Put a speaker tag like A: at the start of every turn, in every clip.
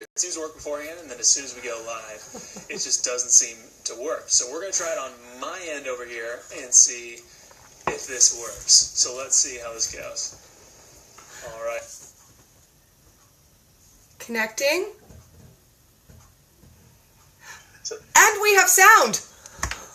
A: It seems to work beforehand, and then as soon as we go live, it just doesn't seem to work. So we're going to try it on my end over here and see if this works. So let's see how this goes. All right.
B: Connecting. And we have sound.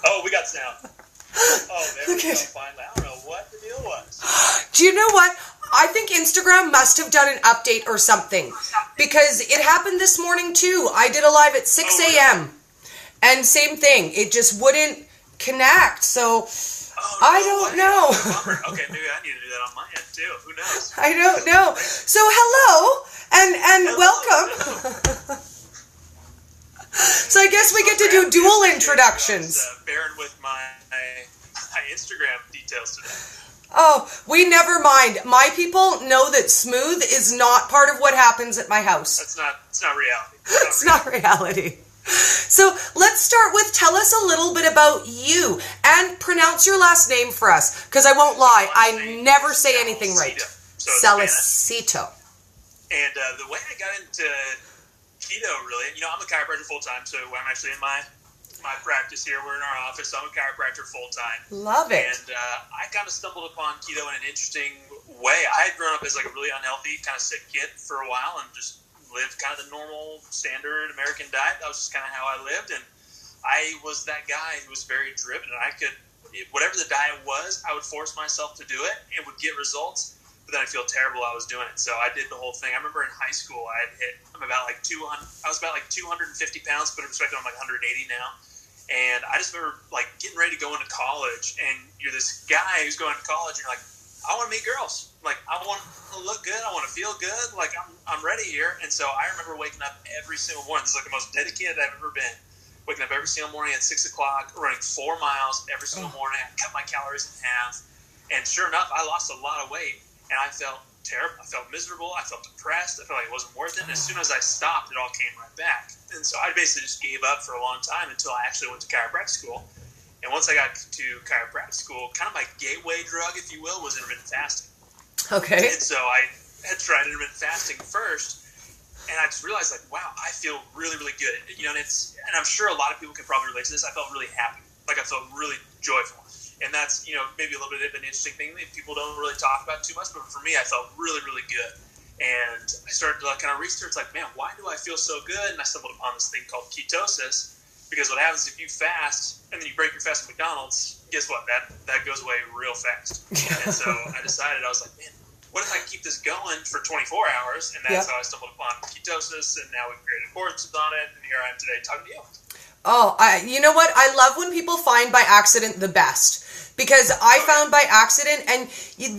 A: Oh, we got sound. Oh, there we go. Finally. I don't know what the deal was.
B: Do you know what? I think Instagram must have done an update or something, because it happened this morning too. I did a live at 6 a.m. and same thing. It just wouldn't connect. So I don't know.
A: Okay, maybe I need to do that on my end too. Who knows?
B: I don't know. So hello and welcome. So I guess we get to do dual introductions.
A: Bearing with my Instagram details today.
B: Oh, we never mind. My people know that smooth is not part of what happens at my house.
A: It's not reality.
B: It's not reality. So let's start with, tell us a little bit about you and pronounce your last name for us, because I won't lie, I never say anything right. Salcido.
A: And the way I got into keto, really, I'm a chiropractor full time, so I'm actually in my practice here. We're in our office, so I'm a chiropractor full time.
B: Love it.
A: And I kind of stumbled upon keto in an interesting way. I had grown up as like a really unhealthy, kind of sick kid for a while and just lived kind of the normal, standard American diet. That was just kind of how I lived. And I was that guy who was very driven. And I could, whatever the diet was, I would force myself to do it and would get results. But then I'd feel terrible I was doing it. So I did the whole thing. I remember in high school, I'm about like 200, I was about like 250 pounds, but in perspective, I'm like 180 now. And I just remember like getting ready to go into college, and you're this guy who's going to college, and you're like, I want to meet girls. Like, I want to look good. I want to feel good. Like, I'm ready here. And so I remember waking up every single morning. This is like the most dedicated I've ever been. Waking up every single morning at 6 o'clock, running 4 miles every single morning. I cut my calories in half. And sure enough, I lost a lot of weight, and I felt terrible. I felt miserable. I felt depressed. I felt like it wasn't worth it. And as soon as I stopped, it all came right back. And so I basically just gave up for a long time until I actually went to chiropractic school. And once I got to chiropractic school, kind of my gateway drug, if you will, was intermittent fasting.
B: Okay.
A: And so I had tried intermittent fasting first, and I just realized, like, wow, I feel really, really good. And I'm sure a lot of people can probably relate to this. I felt really happy. Like, I felt really joyful. And that's, maybe a little bit of an interesting thing that people don't really talk about too much. But for me, I felt really, really good. And I started to kind of research, like, man, why do I feel so good? And I stumbled upon this thing called ketosis. Because what happens if you fast and then you break your fast at McDonald's, guess what? That goes away real fast. And so I decided, I was like, man, what if I keep this going for 24 hours? And that's how I stumbled upon ketosis. And now we've created courses on it. And here I am today talking to you.
B: Oh, you know what? I love when people find by accident the best. Because I found by accident, and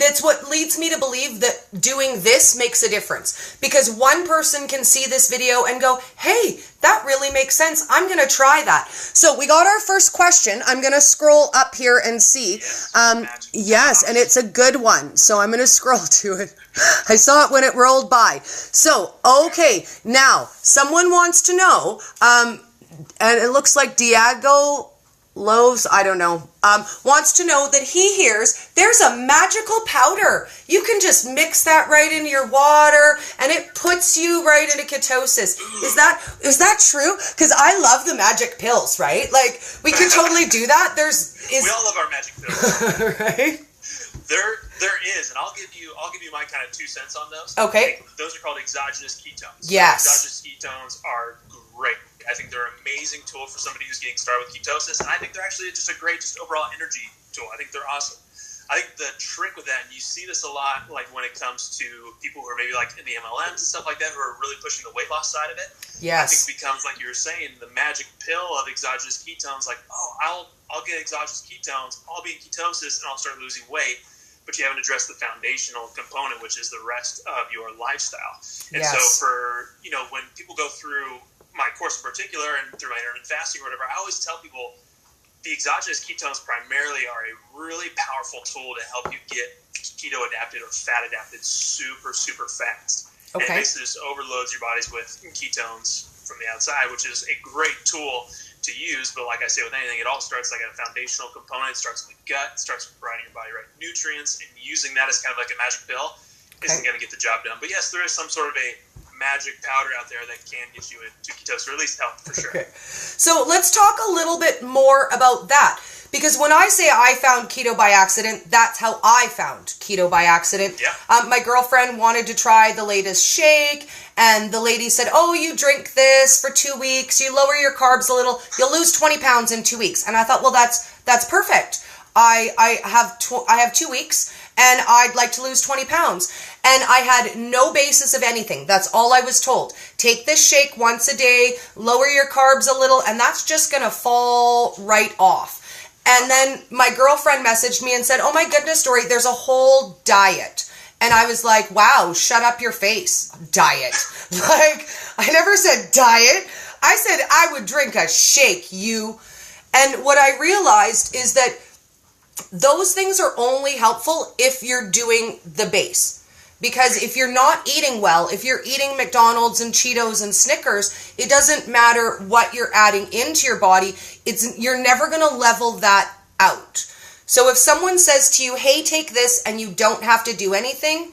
B: that's what leads me to believe that doing this makes a difference. Because one person can see this video and go, hey, that really makes sense. I'm going to try that. So we got our first question. I'm going to scroll up here and see. Yes, and it's a good one. So I'm going to scroll to it. I saw it when it rolled by. So, okay, now, someone wants to know, and it looks like Diego Loaves, I don't know, wants to know that he hears there's a magical powder. You can just mix that right into your water, and it puts you right into ketosis. Is that true? Because I love the magic pills, right? Like, we could totally do that.
A: We all love our magic pills.
B: Right?
A: There is, and I'll give you my kind of 2 cents on those.
B: Okay.
A: Those are called exogenous ketones.
B: Yes.
A: Exogenous ketones are great. I think they're an amazing tool for somebody who's getting started with ketosis, and I think they're actually just a great overall energy tool. I think they're awesome. I think the trick with that, and you see this a lot, like when it comes to people who are maybe like in the MLMs and stuff like that, who are really pushing the weight loss side of it.
B: Yes.
A: I think it becomes, like you were saying, the magic pill of exogenous ketones. Like, oh, I'll get exogenous ketones, I'll be in ketosis, and I'll start losing weight. But you haven't addressed the foundational component, which is the rest of your lifestyle. And so for, when people go through my course in particular and through my intermittent fasting or whatever, I always tell people the exogenous ketones primarily are a really powerful tool to help you get keto adapted or fat adapted super, super fast. Okay. And it basically just overloads your bodies with ketones from the outside, which is a great tool to use. But like I say with anything, it all starts like a foundational component. It starts in the gut. It starts with providing your body right nutrients, and using that as kind of like a magic pill isn't going to get the job done. But yes, there is some sort of a magic powder out there that can get you into ketosis, or at least help for sure.
B: Okay. So let's talk a little bit more about that. Because when I say I found keto by accident, that's how I found keto by accident.
A: Yeah.
B: My girlfriend wanted to try the latest shake, and the lady said, oh, you drink this for 2 weeks, you lower your carbs a little, you'll lose 20 pounds in 2 weeks. And I thought, well, that's perfect. I have 2 weeks, and I'd like to lose 20 pounds. And I had no basis of anything. That's all I was told. Take this shake once a day, lower your carbs a little, and that's just going to fall right off. And then my girlfriend messaged me and said, oh my goodness, Dory, there's a whole diet. And I was like, wow, shut up your face, diet. Like, I never said diet. I said I would drink a shake, you. And what I realized is that those things are only helpful if you're doing the base. Because if you're not eating well, if you're eating McDonald's and Cheetos and Snickers, it doesn't matter what you're adding into your body. You're never going to level that out. So if someone says to you, hey, take this and you don't have to do anything,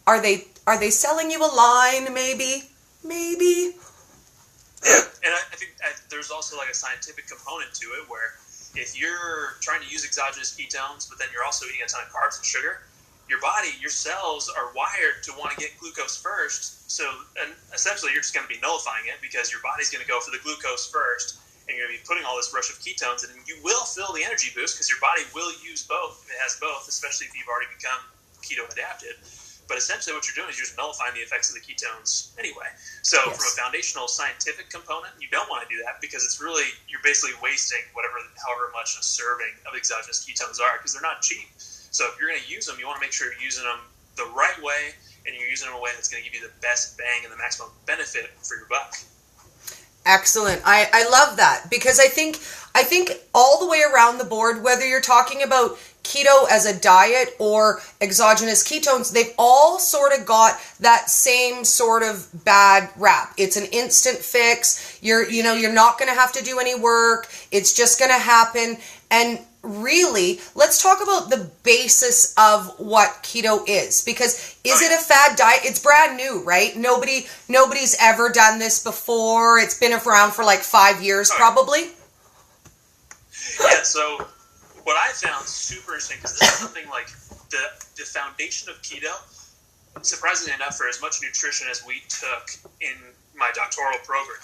B: are they selling you a line maybe? Maybe.
A: And I think there's also like a scientific component to it where if you're trying to use exogenous ketones, but then you're also eating a ton of carbs and sugar, your body, your cells are wired to want to get glucose first. So and essentially you're just going to be nullifying it because your body's going to go for the glucose first, and you're going to be putting all this rush of ketones, and you will feel the energy boost because your body will use both. It has both, especially if you've already become keto adapted. But essentially what you're doing is you're just nullifying the effects of the ketones anyway. So From a foundational scientific component, you don't want to do that because you're basically wasting however much a serving of exogenous ketones are because they're not cheap. So if you're going to use them, you want to make sure you're using them the right way, and you're using them in a way that's going to give you the best bang and the maximum benefit for your buck.
B: Excellent. I love that because I think all the way around the board, whether you're talking about keto as a diet or exogenous ketones, they've all sort of got that same sort of bad rap. It's an instant fix. You're not going to have to do any work. It's just going to happen. And really, let's talk about the basis of what keto is, because is it a fad diet? It's brand new, right? Nobody's ever done this before. It's been around for like 5 years, probably.
A: Yeah. So what I found super interesting, because this is something like the foundation of keto. Surprisingly enough, for as much nutrition as we took in my doctoral program,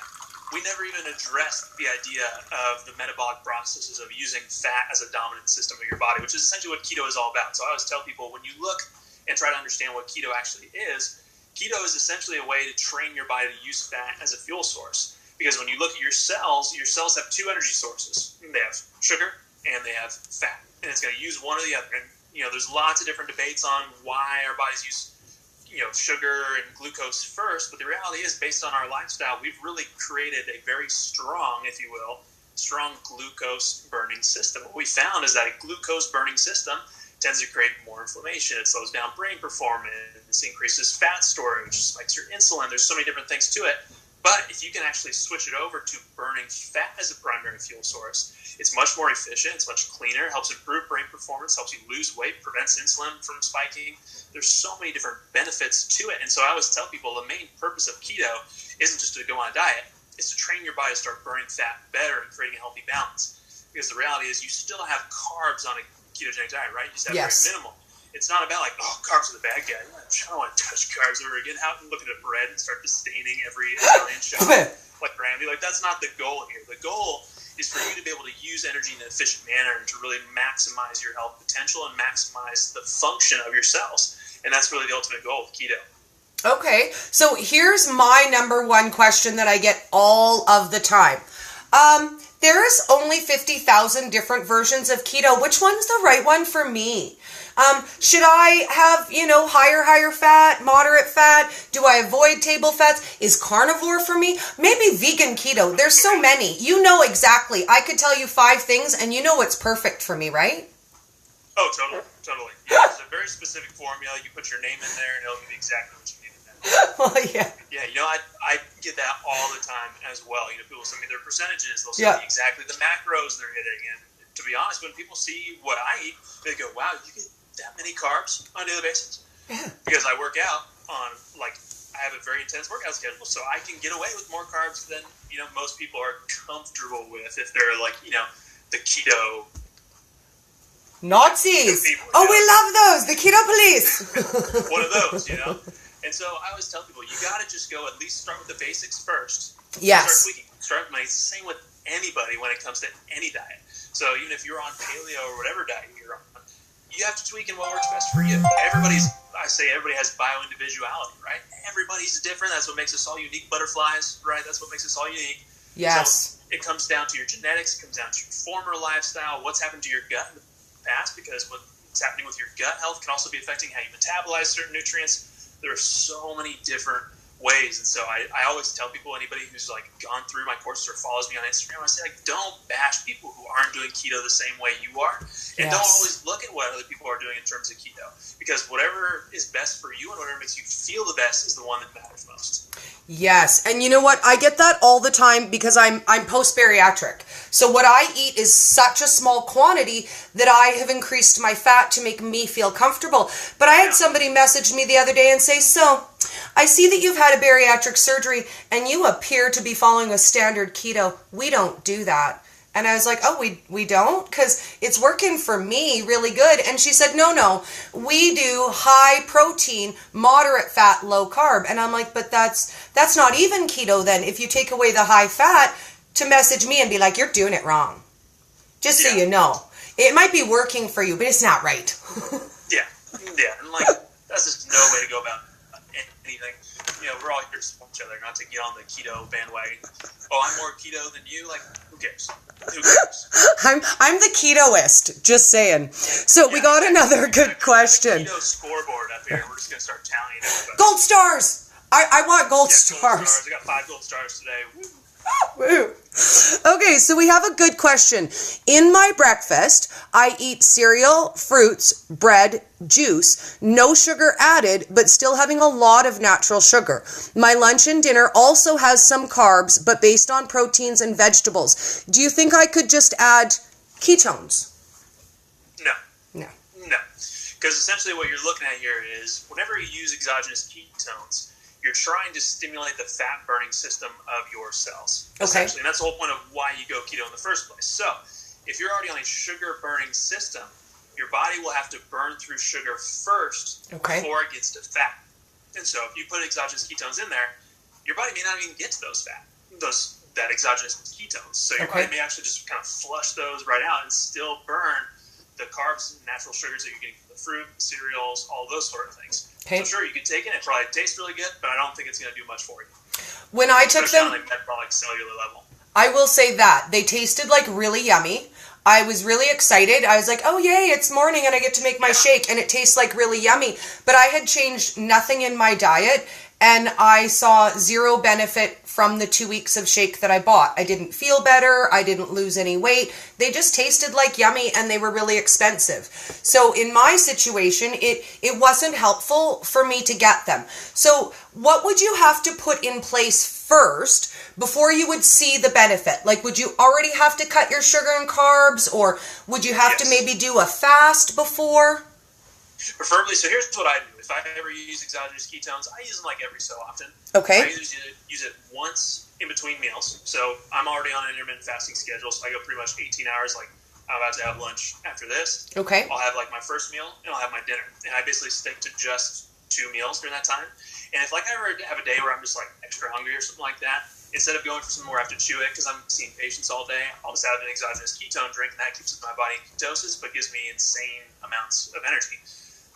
A: we never even addressed the idea of the metabolic processes of using fat as a dominant system of your body, which is essentially what keto is all about. So I always tell people, when you look and try to understand what keto actually is essentially a way to train your body to use fat as a fuel source. Because when you look at your cells have two energy sources. They have sugar and they have fat. And it's going to use one or the other. And, there's lots of different debates on why our bodies use sugar and glucose first, but the reality is, based on our lifestyle, we've really created a very strong, if you will, glucose burning system. What we found is that a glucose burning system tends to create more inflammation. It slows down brain performance, increases fat storage, spikes your insulin. There's so many different things to it. But if you can actually switch it over to burning fat as a primary fuel source, it's much more efficient, it's much cleaner, helps improve brain performance, helps you lose weight, prevents insulin from spiking. There's so many different benefits to it. And so I always tell people the main purpose of keto isn't just to go on a diet, it's to train your body to start burning fat better and creating a healthy balance. Because the reality is you still have carbs on a ketogenic diet, right? You just have very minimal. It's not about like, carbs are the bad guy. I don't want to touch carbs ever again. How can look at a bread and start disdaining every Italian shop like Brandy? Like, that's not the goal here. The goal is for you to be able to use energy in an efficient manner and to really maximize your health potential and maximize the function of your cells. And that's really the ultimate goal of keto. Okay,
B: so here's my number one question that I get all of the time. There's only 50,000 different versions of keto. Which one's the right one for me? Should I have, higher fat, moderate fat? Do I avoid table fats? Is carnivore for me? Maybe vegan keto. There's so many. You know exactly. I could tell you 5 things and you know what's perfect for me, right?
A: Oh, totally. Yeah, it's a very specific formula. You put your name in there and it'll give you exactly what you need in there.
B: Well, yeah.
A: Yeah, I get that all the time as well. People send me their percentages. They'll send me exactly the macros they're hitting. And to be honest, when people see what I eat, they go, wow, you get that many carbs on a daily basis?
B: Yeah.
A: Because I work out on like I have a very intense workout schedule, so I can get away with more carbs than, most people are comfortable with if they're like, the keto
B: Nazis.
A: People,
B: we love those. The keto police.
A: One of those, And so I always tell people, you got to just go at least start with the basics first.
B: Yes.
A: Start tweaking. It's the same with anybody when it comes to any diet. So even if you're on paleo or whatever diet you're on, you have to tweak in what works best for you. Everybody has bio-individuality, right? Everybody's different. That's what makes us all unique butterflies, right? That's what makes us all unique.
B: Yes.
A: So it comes down to your genetics. It comes down to your former lifestyle, what's happened to your gut in the past, because what's happening with your gut health can also be affecting how you metabolize certain nutrients. There are so many different ways, and so I always tell people, anybody who's like gone through my courses or follows me on Instagram, I say, like, don't bash people who aren't doing keto the same way you are, and don't always look at what other people are doing in terms of keto, because whatever is best for you and whatever makes you feel the best is the one that matters most.
B: Yes, and you know what? I get that all the time because I'm post-bariatric. So what I eat is such a small quantity that I have increased my fat to make me feel comfortable. But I had somebody message me the other day and say, so, I see that you've had a bariatric surgery and you appear to be following a standard keto. We don't do that. And I was like, oh, we don't? Because it's working for me really good. And she said, no, we do high protein, moderate fat, low carb. And I'm like, but that's not even keto then. If you take away the high fat, to message me and be like, you're doing it wrong. Just so you know. It might be working for you, but it's not right.
A: Yeah. And like, that's just no way to go about anything. We're all here to support each other, not to get on the keto bandwagon. Oh, I'm more keto than you? Like, who cares?
B: I'm the ketoist, just saying. So we got another good question.
A: Keto scoreboard up here. We're just going to start tallying everybody.
B: Gold stars! I want gold stars.
A: Gold stars. I got 5 gold stars today. Woo.
B: Woo. Okay, so we have a good question. In my breakfast, I eat cereal, fruits, bread, juice, no sugar added, but still having a lot of natural sugar. My lunch and dinner also has some carbs, but based on proteins and vegetables. Do you think I could just add ketones?
A: No. Because essentially what you're looking at here is whenever you use exogenous ketones, you're trying to stimulate the fat-burning system of your cells.
B: Okay.
A: And that's the whole point of why you go keto in the first place. So if you're already on a sugar-burning system, your body will have to burn through sugar first before it gets to fat. And so if you put exogenous ketones in there, your body may not even get to that exogenous ketones. So your body may actually just kind of flush those right out and still burn the carbs and natural sugars that you're getting from the fruit, cereals, all those sort of things. Okay. So sure, you could take it. It probably tastes really good, but I don't think it's going to do much for you.
B: When I took them,
A: on a metabolic cellular level,
B: I will say that they tasted like really yummy. I was really excited. I was like, oh yay, it's morning and I get to make my shake and it tastes like really yummy. But I had changed nothing in my diet and I saw zero benefit from the 2 weeks of shake that I bought. I didn't feel better. I didn't lose any weight. They just tasted like yummy and they were really expensive. So in my situation, it wasn't helpful for me to get them. So what would you have to put in place first before you would see the benefit? Like, would you already have to cut your sugar and carbs, or would you have to maybe do a fast before?
A: Preferably, so here's what I do. If I ever use exogenous ketones, I use them like every so often.
B: Okay.
A: I usually use it once in between meals. So I'm already on an intermittent fasting schedule, so I go pretty much 18 hours. Like, I'm about to have lunch after this.
B: Okay.
A: I'll have like my first meal, and I'll have my dinner. And I basically stick to just 2 meals during that time. And if like I ever have a day where I'm just like extra hungry or something like that, instead of going for something where I have to chew it because I'm seeing patients all day, I'll just have an exogenous ketone drink, and that keeps my body in ketosis but gives me insane amounts of energy.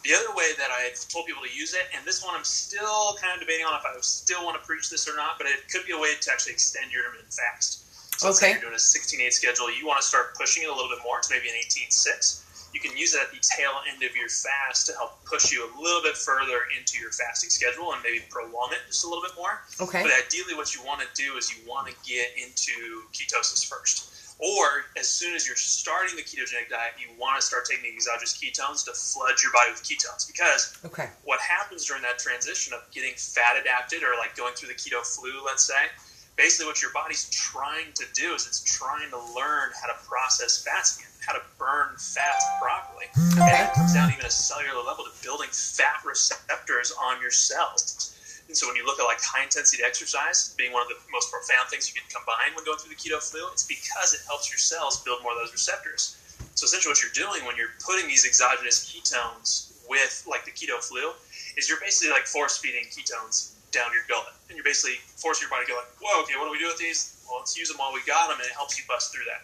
A: The other way that I've told people to use it, and this one I'm still kind of debating on if I still want to preach this or not, but it could be a way to actually extend your intermittent fast. So let's say you're doing a 16-8 schedule, you want to start pushing it a little bit more to maybe an 18-6. You can use it at the tail end of your fast to help push you a little bit further into your fasting schedule and maybe prolong it just a little bit more.
B: Okay.
A: But ideally what you want to do is you want to get into ketosis first. Or as soon as you're starting the ketogenic diet, you want to start taking the exogenous ketones to flood your body with ketones. Because what happens during that transition of getting fat adapted or like going through the keto flu, let's say, basically what your body's trying to do is it's trying to learn how to process fats again, how to burn fats properly. And that comes down even at a cellular level to building fat receptors on your cells. And so when you look at like high intensity exercise being one of the most profound things you can combine when going through the keto flu, it's because it helps your cells build more of those receptors. So essentially what you're doing when you're putting these exogenous ketones with like the keto flu is you're basically like force feeding ketones down your gullet. And you're basically forcing your body to go like, whoa, okay, what do we do with these? Well, let's use them while we got them, and it helps you bust through that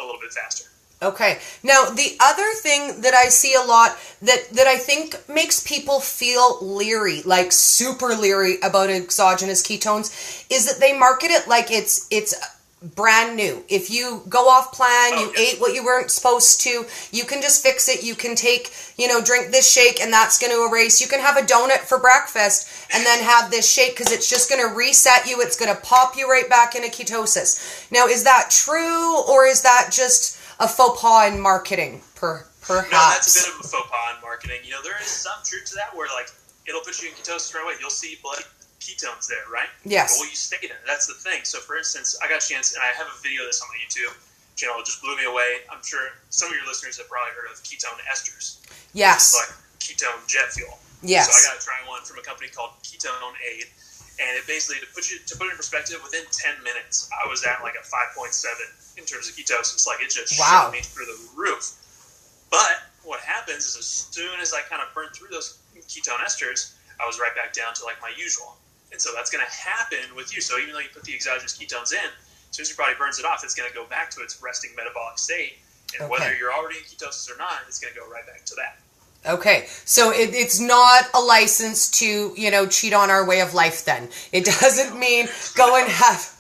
A: a little bit faster.
B: Okay. Now, the other thing that I see a lot that I think makes people feel leery, like super leery about exogenous ketones, is that they market it like it's brand new. If you go off plan, you ate what you weren't supposed to, you can just fix it. You can take, drink this shake and that's going to erase. You can have a donut for breakfast and then have this shake because it's just going to reset you. It's going to pop you right back into ketosis. Now, is that true, or is that just a faux pas in marketing, perhaps?
A: No, that's a bit of a faux pas in marketing. There is some truth to that where, like, it'll put you in ketosis right away. You'll see blood ketones there, right?
B: Yes.
A: But will you stay in it? That's the thing. So, for instance, I got a chance, and I have a video of this on my YouTube channel. It just blew me away. I'm sure some of your listeners have probably heard of ketone esters.
B: Yes.
A: It's like ketone jet fuel.
B: Yes.
A: So I got to try one from a company called Ketone Aid, and it basically, to put it in perspective, within 10 minutes, I was at like a 5.7 in terms of ketosis. Like, it just shot me through the roof. But what happens is as soon as I kind of burned through those ketone esters, I was right back down to like my usual. And so that's going to happen with you. So even though you put the exogenous ketones in, as soon as your body burns it off, it's going to go back to its resting metabolic state. And whether you're already in ketosis or not, it's going to go right back to that.
B: Okay, so it's not a license to, cheat on our way of life then. It doesn't mean go and have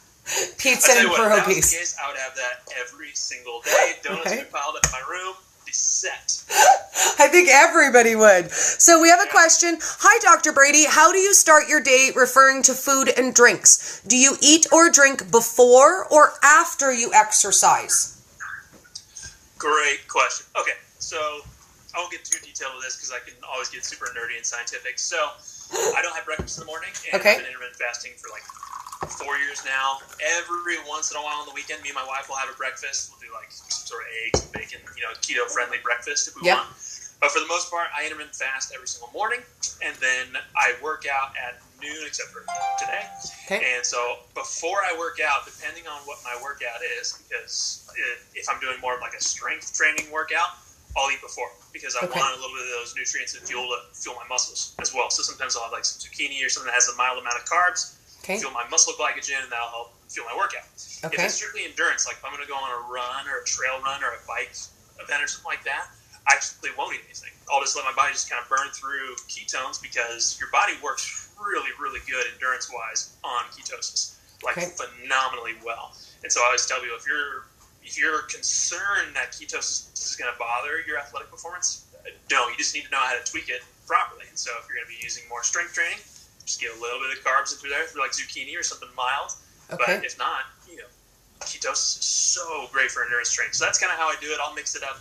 B: pizza and pierogies. If that was the case,
A: I would have that every single day. Donuts would be piled up in my room. Set.
B: I think everybody would. So we have a question. Hi, Dr. Brady. How do you start your day referring to food and drinks? Do you eat or drink before or after you exercise?
A: Great question. Okay, so I won't get too detailed with this because I can always get super nerdy and scientific. So I don't have breakfast in the morning, and I've been intermittent fasting for like 4 years now. Every once in a while on the weekend, me and my wife will have a breakfast. We'll do like some sort of eggs and bacon, keto-friendly breakfast if we want. But for the most part, I intermittent fast every single morning, and then I work out at noon, except for today. Okay. And so before I work out, depending on what my workout is, because if I'm doing more of like a strength training workout, I'll eat before because I want a little bit of those nutrients and fuel to fuel my muscles as well. So sometimes I'll have like some zucchini or something that has a mild amount of carbs. Fuel my muscle glycogen, and that'll help fuel my workout. If it's strictly endurance, like if I'm going to go on a run or a trail run or a bike event or something like that, I actually won't eat anything. I'll just let my body just kind of burn through ketones because your body works really, really good endurance-wise on ketosis, like phenomenally well. And so I always tell people, if you're concerned that ketosis is going to bother your athletic performance, no, you just need to know how to tweak it properly. And so if you're going to be using more strength training, just get a little bit of carbs in through there, like zucchini or something mild. But if not, ketosis is so great for endurance training. So that's kind of how I do it. I'll mix it up,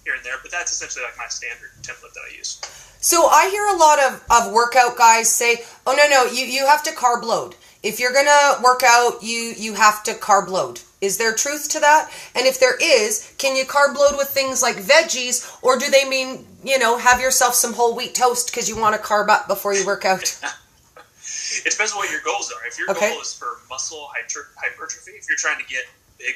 A: here and there. But that's essentially like my standard template that I use.
B: So I hear a lot of workout guys say, oh, no, you have to carb load. If you're going to work out, you have to carb load. Is there truth to that? And if there is, can you carb load with things like veggies, or do they mean, have yourself some whole wheat toast because you want to carb up before you work out?
A: It depends on what your goals are. If your goal is for muscle hypertrophy, if you're trying to get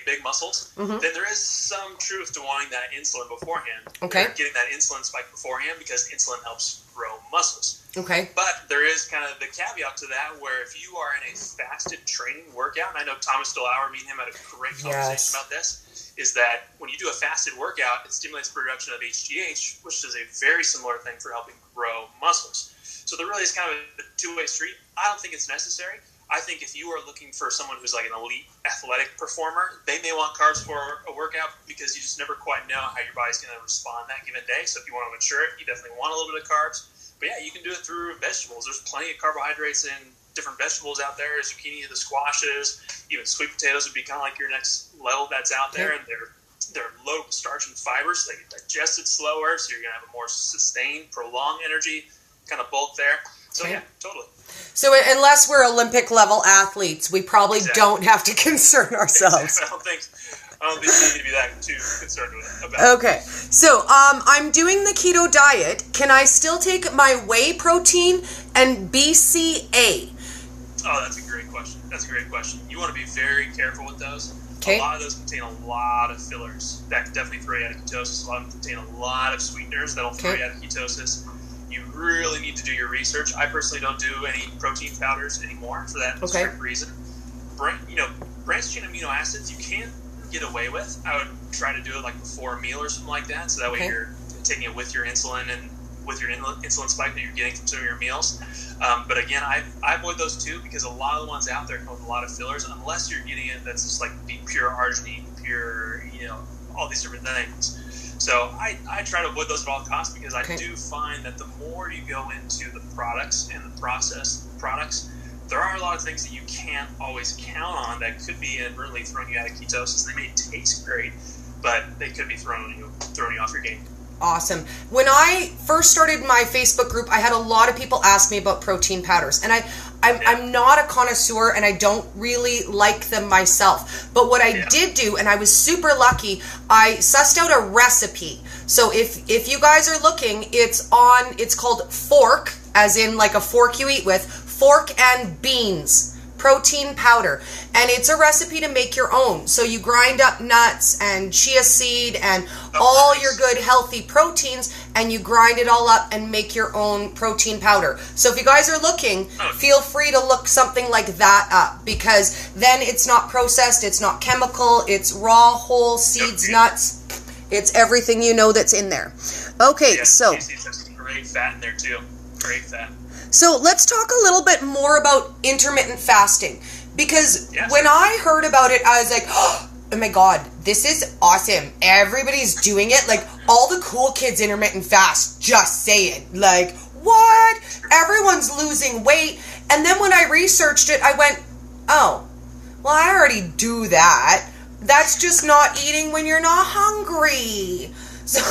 A: big muscles, then there is some truth to wanting that insulin beforehand. Getting that insulin spike beforehand because insulin helps grow muscles. But there is kind of the caveat to that where if you are in a fasted training workout, and I know Thomas DeLauer, me and him had a great conversation about this, is that when you do a fasted workout, it stimulates production of HGH, which is a very similar thing for helping grow muscles. So there really is kind of a two-way street. I don't think it's necessary. I think if you are looking for someone who's like an elite athletic performer, they may want carbs for a workout because you just never quite know how your body's going to respond that given day. So if you want to mature it, you definitely want a little bit of carbs. But yeah, you can do it through vegetables. There's plenty of carbohydrates in different vegetables out there. Zucchini, the squashes, even sweet potatoes would be kind of like your next level that's out there. And they're low in starch and fiber, so they get digested slower. So you're going to have a more sustained, prolonged energy kind of bulk there. So yeah, totally.
B: So unless we're Olympic level athletes, we probably don't have to concern ourselves.
A: I don't think you need to be that too concerned about it.
B: Okay. So I'm doing the keto diet. Can I still take my whey protein And BCA?
A: Oh, that's a great question. You want to be very careful with those.
B: Okay.
A: A lot of those contain a lot of fillers that can definitely throw you out of ketosis. A lot of them contain a lot of sweeteners that'll throw you out of ketosis. You really need to do your research. I personally don't do any protein powders anymore for that strict reason. Branched chain amino acids you can get away with. I would try to do it like before a meal or something like that, so that way you're taking it with your insulin and with your insulin spike that you're getting from some of your meals. But again, I avoid those too, because a lot of the ones out there come with a lot of fillers, unless you're getting it that's just like the pure arginine, pure, all these different things. So I try to avoid those at all costs, because I do find that the more you go into the products and the processed products, there are a lot of things that you can't always count on that could be inadvertently throwing you out of ketosis. They may taste great, but they could be throwing you off your game.
B: Awesome. When I first started my Facebook group, I had a lot of people ask me about protein powders, and I'm not a connoisseur, and I don't really like them myself. But what I did do, and I was super lucky, I sussed out a recipe. So if you guys are looking, it's called Fork, as in like a fork you eat with, Fork and Beans protein powder, and it's a recipe to make your own. So you grind up nuts and chia seed and all your good healthy proteins, and you grind it all up and make your own protein powder. So if you guys are looking, feel free to look something like that up, because then it's not processed, it's not chemical, it's raw, whole seeds, nuts, it's everything that's in there. Okay, so
A: there's great fat in there too. Great fat.
B: So let's talk a little bit more about intermittent fasting, because when I heard about it, I was like, oh my God, this is awesome. Everybody's doing it. Like, all the cool kids intermittent fast, just say it. Like, what? Everyone's losing weight. And then when I researched it, I went, oh, well, I already do that. That's just not eating when you're not hungry. So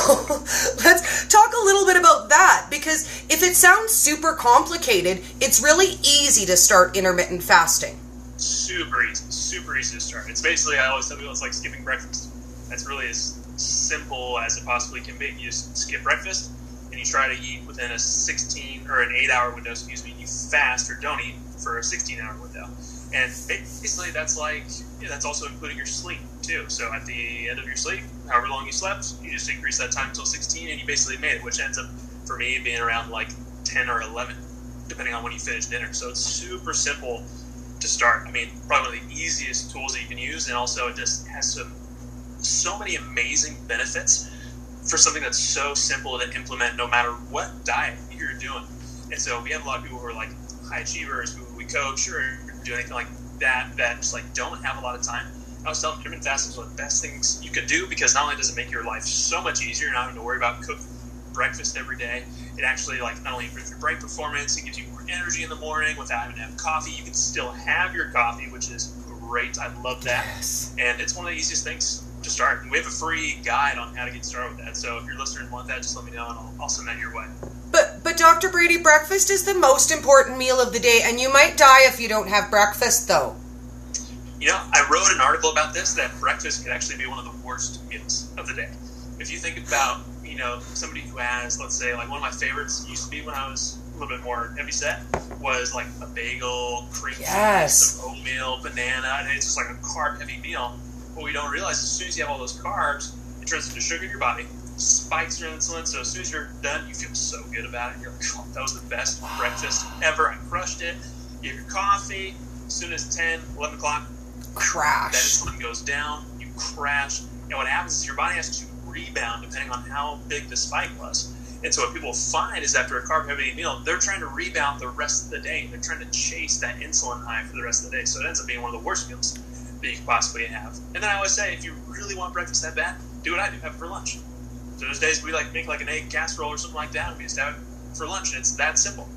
B: let's talk a little bit about that, because if it sounds super complicated, it's really easy to start intermittent fasting.
A: Super easy to start. It's basically, I always tell people, it's like skipping breakfast. That's really as simple as it possibly can be. You just skip breakfast, and you try to eat within an 8-hour window, you fast or don't eat for a 16-hour window. And basically that's also including your sleep too. So at the end of your sleep, however long you slept, you just increase that time until 16, and you basically made it, which ends up for me being around like 10 or 11, depending on when you finish dinner. So it's super simple to start. I mean, probably one of the easiest tools that you can use, and also it just has so many amazing benefits for something that's so simple to implement no matter what diet you're doing. And so we have a lot of people who are like high achievers who we coach or do anything like that just like don't have a lot of time. I was telling intermittent fasting is one of the best things you could do, because not only does it make your life so much easier, you're not having to worry about cooking breakfast every day. It actually not only improves your brain performance, it gives you more energy in the morning without having to have coffee. You can still have your coffee, which is great. I love that.
B: Yes.
A: And it's one of the easiest things to start. And we have a free guide on how to get started with that. So if your listeners want that, just let me know, and I'll send that your way.
B: But Dr. Brady, breakfast is the most important meal of the day, and you might die if you don't have breakfast, though.
A: I wrote an article about this, that breakfast could actually be one of the worst meals of the day. If you think about, somebody who has, let's say, like one of my favorites used to be when I was a little bit more heavy set, was like a bagel, cream cheese, some oatmeal, banana, and it's just like a carb-heavy meal. What we don't realize is as soon as you have all those carbs, it turns into sugar in your body, spikes your insulin, so as soon as you're done, you feel so good about it. You're like, oh, that was the best breakfast ever. I crushed it. You have your coffee. As soon as 10, 11 o'clock,
B: crash.
A: That insulin goes down. You crash. And what happens is your body has to rebound depending on how big the spike was. And so what people find is after a carb-heavy meal, they're trying to rebound the rest of the day. They're trying to chase that insulin high for the rest of the day. So it ends up being one of the worst meals that you could possibly have. And then I always say, if you really want breakfast that bad, do what I do. Have it for lunch. So there's days we make like an egg casserole or something like that, and we just have it for lunch, and it's that simple.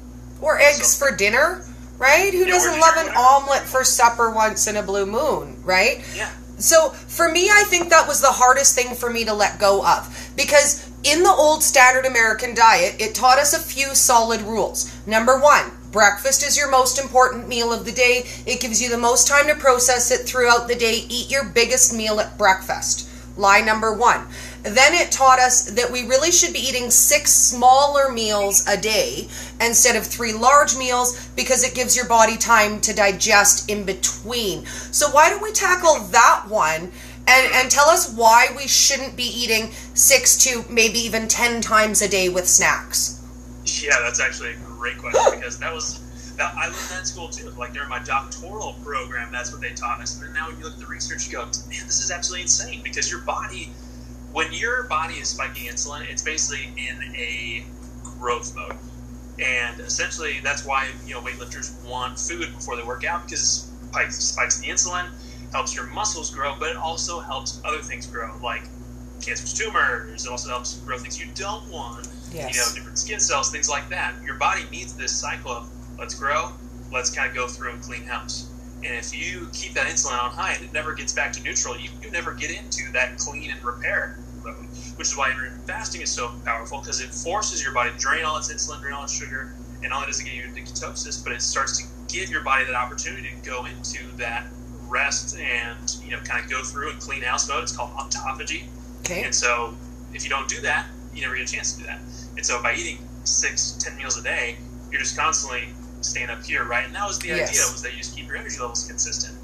B: Or eggs for dinner, right? Who doesn't love an omelet for supper once in a blue moon, right?
A: Yeah.
B: So for me, I think that was the hardest thing for me to let go of, because in the old standard American diet, it taught us a few solid rules. Number one, breakfast is your most important meal of the day. It gives you the most time to process it throughout the day. Eat your biggest meal at breakfast. Lie number one. Then it taught us that we really should be eating 6 smaller meals a day instead of 3 large meals, because it gives your body time to digest in between. So why don't we tackle that one and tell us why we shouldn't be eating 6 to maybe even 10 times a day with snacks?
A: Yeah, that's actually a great question, because I learned that in school too. Like during my doctoral program, that's what they taught us. And then now when you look at the research, you go, man, this is absolutely insane, because when your body is spiking insulin, it's basically in a growth mode. And essentially that's why, weightlifters want food before they work out, because it spikes the insulin, helps your muscles grow, but it also helps other things grow, like cancerous tumors. It also helps grow things you don't want,
B: yes.
A: Different skin cells, things like that. Your body needs this cycle of let's grow, let's kind of go through and clean house. And if you keep that insulin on high and it never gets back to neutral, you never get into that clean and repair mode, which is why intermittent fasting is so powerful, because it forces your body to drain all its insulin, drain all its sugar, and not only does it get you into ketosis, but it starts to give your body that opportunity to go into that rest and, kind of go through and clean house mode. It's called autophagy.
B: Okay.
A: And so if you don't do that, you never get a chance to do that. And so by eating 6-10 meals a day, you're just constantly staying up here, right? And that was the idea, was that you just keep your energy levels consistent.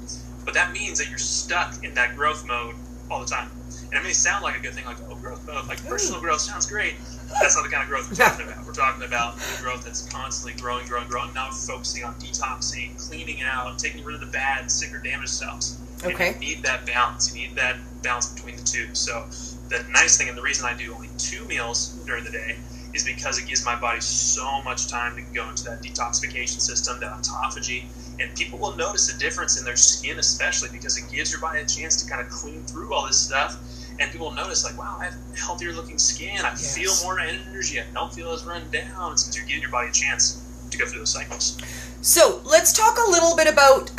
A: But that means that you're stuck in that growth mode all the time. And it may sound like a good thing, like, growth mode, like personal growth sounds great. That's not the kind of growth we're talking about. We're talking about the growth that's constantly growing. Now we're focusing on detoxing, cleaning out, taking rid of the bad, sick, or damaged cells.
B: Okay.
A: And you need that balance. You need that balance between the two. So the nice thing, and the reason I do only 2 meals during the day, is because it gives my body so much time to go into that detoxification system, that autophagy, and people will notice a difference in their skin, especially because it gives your body a chance to kind of clean through all this stuff. And people will notice, like, wow, I have healthier looking skin, I feel more energy, I don't feel as run down. It's because you're giving your body a chance to go through those cycles. So
B: let's talk a little bit about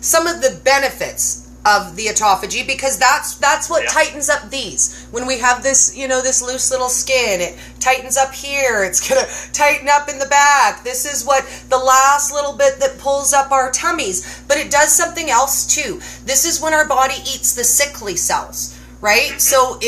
B: some of the benefits of the autophagy, because that's what tightens up these. When we have this, this loose little skin, it tightens up here, it's gonna tighten up in the back. This is what the last little bit that pulls up our tummies, but it does something else too. This is when our body eats the sickly cells, right? Mm-hmm. So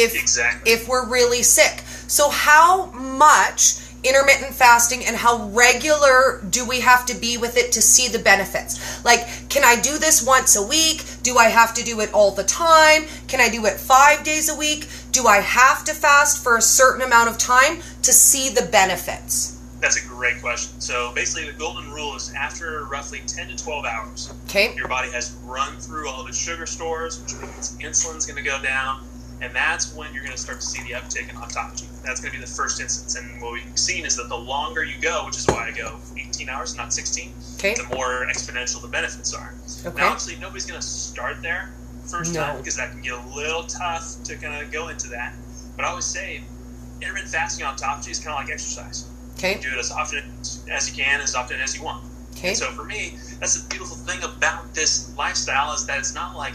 B: if we're really sick, so how much intermittent fasting and how regular do we have to be with it to see the benefits? Like, can I do this once a week? Do I have to do it all the time? Can I do it 5 days a week? Do I have to fast for a certain amount of time to see the benefits?
A: That's a great question. So basically the golden rule is after roughly 10 to 12 hours, your body has run through all of its sugar stores, which means insulin's going to go down. And that's when you're going to start to see the uptake in autophagy. That's going to be the first instance. And what we've seen is that the longer you go, which is why I go 18 hours, not 16, the more exponential the benefits are. Okay. Now, obviously, nobody's going to start there first time, because that can get a little tough to kind of go into that. But I always say intermittent fasting on autophagy is kind of like exercise. Okay. You do it as often as you can, as often as you want. Okay. And so for me, that's the beautiful thing about this lifestyle, is that it's not like,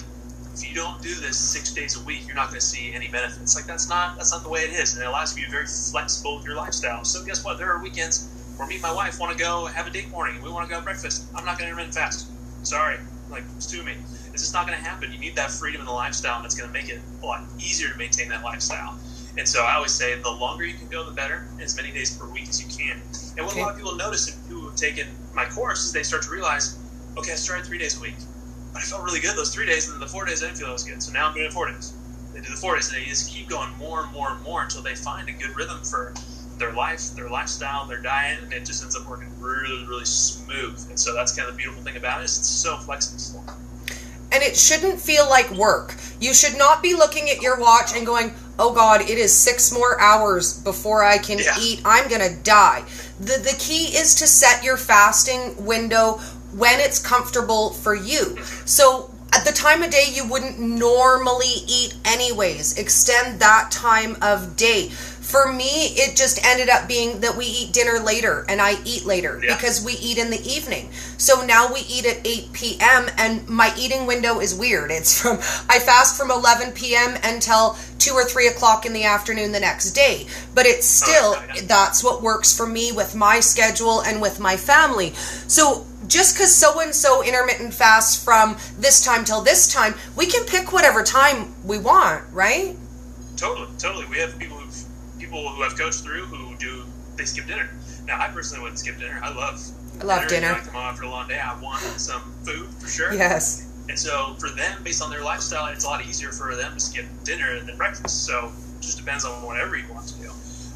A: if you don't do this 6 days a week, you're not going to see any benefits. Like, that's not the way it is. And it allows you to be very flexible with your lifestyle. So guess what? There are weekends where me and my wife want to go have a date morning and we want to go have breakfast. I'm not going to intermittent fast. Sorry. Like, sue me. It's just not going to happen. You need that freedom in the lifestyle, and it's going to make it a lot easier to maintain that lifestyle. And so I always say the longer you can go, the better, as many days per week as you can. And what a lot of people notice, who have taken my course, is they start to realize, okay, I started 3 days a week. But I felt really good those 3 days, and then the 4 days I didn't feel as good. So now I'm doing it 4 days. They do the 4 days, and they just keep going more and more and more until they find a good rhythm for their life, their lifestyle, their diet, and it just ends up working really, really smooth. And so that's kind of the beautiful thing about it, is it's so flexible.
B: And it shouldn't feel like work. You should not be looking at your watch and going, oh God, it is 6 more hours before I can eat. I'm going to die. The key is to set your fasting window when it's comfortable for you. So at the time of day you wouldn't normally eat anyways, extend that time of day. For me, it just ended up being that we eat dinner later and I eat later because we eat in the evening. So now we eat at 8 p.m. and my eating window is weird. I fast from 11 p.m. until 2 or 3 o'clock in the afternoon the next day. But it's still, that's what works for me with my schedule and with my family. So just because so-and-so intermittent fasts from this time till this time, we can pick whatever time we want, right?
A: Totally. We have people who have coached through they skip dinner. Now, I personally wouldn't skip dinner. I love
B: dinner.
A: I come home after a long day. I want some food for sure.
B: Yes.
A: And so for them, based on their lifestyle, it's a lot easier for them to skip dinner than breakfast. So it just depends on whatever you want to do.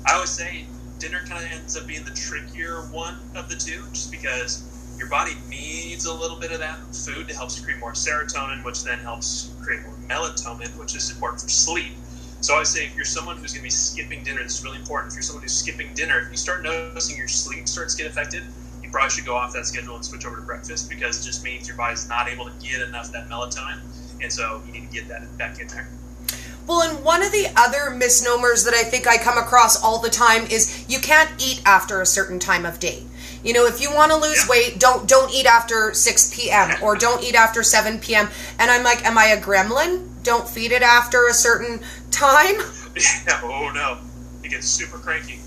A: I always say dinner kind of ends up being the trickier one of the two, just because your body needs a little bit of that food to help secrete more serotonin, which then helps create more melatonin, which is important for sleep. So I would say if you're someone who's going to be skipping dinner, this is really important. If you're someone who's skipping dinner, if you start noticing your sleep starts to get affected, you probably should go off that schedule and switch over to breakfast, because it just means your body's not able to get enough of that melatonin, and so you need to get that back in there.
B: Well, and one of the other misnomers that I think I come across all the time is you can't eat after a certain time of day. You know, if you want to lose weight, don't eat after 6 p.m. or don't eat after 7 p.m. And I'm like, am I a gremlin? Don't feed it after a certain time?
A: Yeah, oh no. It gets super cranky.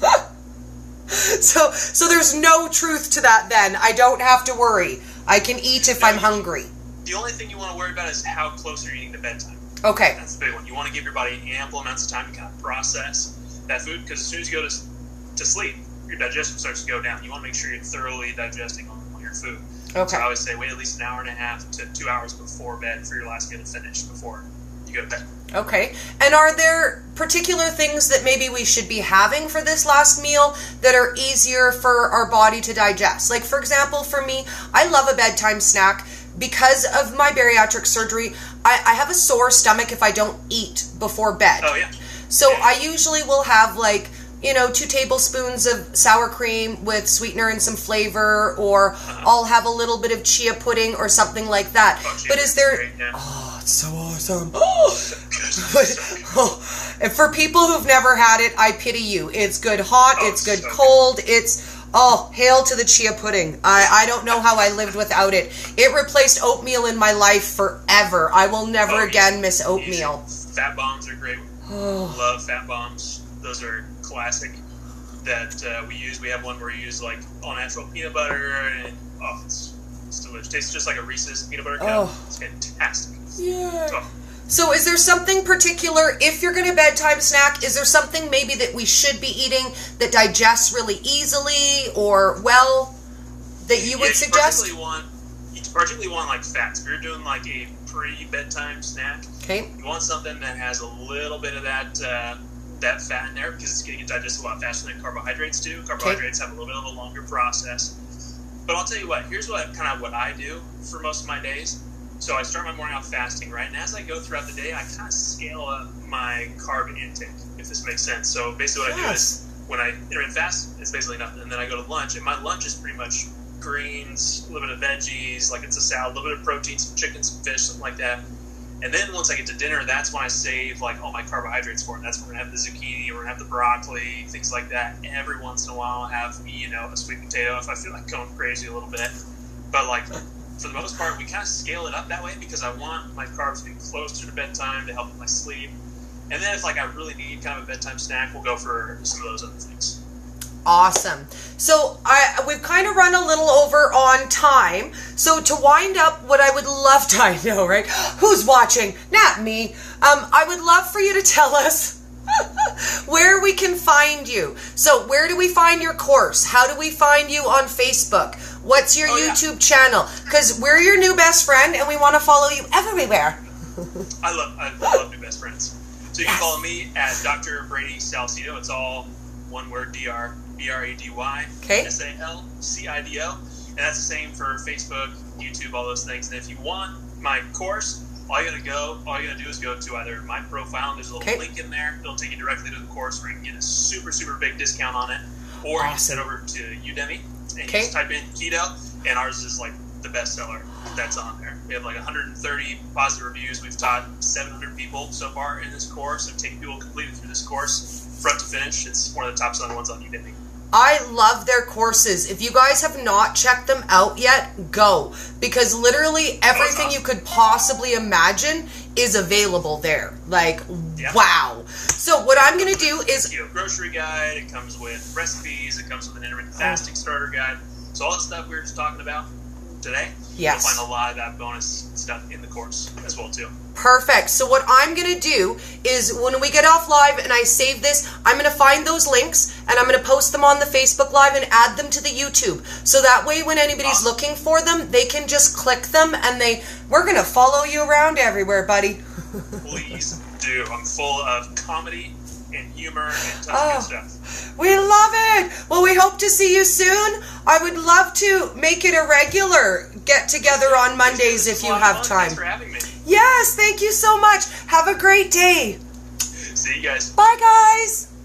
B: So there's no truth to that then. I don't have to worry. I can eat if I'm hungry.
A: The only thing you want to worry about is how close you're eating to bedtime.
B: Okay.
A: That's the big one. You want to give your body ample amounts of time to kind of process that food, because as soon as you go to sleep, your digestion starts to go down. You want to make sure you're thoroughly digesting on your food.
B: Okay.
A: So I always say wait at least an hour and a half to 2 hours before bed for your last meal to finish before you go to bed.
B: Okay. And are there particular things that maybe we should be having for this last meal that are easier for our body to digest? Like, for example, for me, I love a bedtime snack. Because of my bariatric surgery, I have a sore stomach if I don't eat before bed.
A: Oh, yeah.
B: So I usually will have 2 tablespoons of sour cream with sweetener and some flavor, or I'll have a little bit of chia pudding or something like that. But is there...
A: Great, yeah.
B: Oh, it's so awesome. And for people who've never had it, I pity you. It's good hot, it's good
A: so
B: cold, it's... Oh, hail to the chia pudding. I don't know how I lived without it. It replaced oatmeal in my life forever. I will never again miss oatmeal.
A: Fat bombs are great. Love fat bombs. Those are classic that we use. We have one where we use all natural peanut butter, and it's delicious. Tastes just like a Reese's peanut butter cup. It's fantastic.
B: Yeah. So is there something particular, if you're going to bedtime snack, is there something maybe that we should be eating that digests really easily or that you would suggest?
A: You particularly want fats. If you're doing a pre-bedtime snack,
B: okay,
A: you want something that has a little bit of that fat in there, because it's going to get digested a lot faster than carbohydrates do. Carbohydrates have a little bit of a longer process. But I'll tell you what, here's what I do for most of my days. So I start my morning off fasting, right? And as I go throughout the day, I kind of scale up my carb intake, if this makes sense. So basically what I do is, when I intermittent fast, it's basically nothing. And then I go to lunch, and my lunch is pretty much greens, a little bit of veggies, it's a salad, a little bit of protein, some chicken, some fish, something like that. And then once I get to dinner, that's when I save all my carbohydrates for it. That's when we're going to have the zucchini, we're going to have the broccoli, things like that. Every once in a while I'll have, a sweet potato if I feel like going crazy a little bit. But for the most part, we kind of scale it up that way, because I want my carbs to be closer to bedtime to help with my sleep. And then if I really need kind of a bedtime snack, we'll go for some of those other things.
B: Awesome. So we've kind of run a little over on time. So to wind up, what I would love to, I know, right? Who's watching? Not me. I would love for you to tell us where we can find you. So where do we find your course? How do we find you on Facebook? What's your YouTube channel? Because we're your new best friend, and we want to follow you everywhere.
A: I love new best friends. So you can follow me at Dr. Brady Salcido. It's all one word, Brady Salcido. And that's the same for Facebook, YouTube, all those things. And if you want my course, all you gotta do is go to either my profile, and there's a little link in there. It'll take you directly to the course where you can get a super, super big discount on it. Or you can head over to Udemy and just type in keto, and ours is the bestseller that's on there. We have 130 positive reviews. We've taught 700 people so far in this course. I've taken people completely through this course, front to finish. It's one of the top selling ones on Udemy.
B: I love their courses. If you guys have not checked them out yet, go. Because literally everything you could possibly imagine is available there. Wow. So what I'm going to do is...
A: Keto grocery guide. It comes with recipes. It comes with an intermittent fasting starter guide. So all the stuff we were just talking about, today.
B: Yes.
A: You'll find a lot of that bonus stuff in the course as well too.
B: Perfect. So what I'm going to do is when we get off live and I save this, I'm going to find those links and I'm going to post them on the Facebook Live and add them to the YouTube. So that way when anybody's looking for them, they can just click them and we're going to follow you around everywhere, buddy.
A: Please do. I'm full of comedy and humor and tons of good stuff.
B: We love it. Well, we hope to see you soon. I would love to make it a regular get together on Mondays if you have time.
A: Thanks for having me.
B: Yes, thank you so much. Have a great day.
A: See you guys.
B: Bye, guys.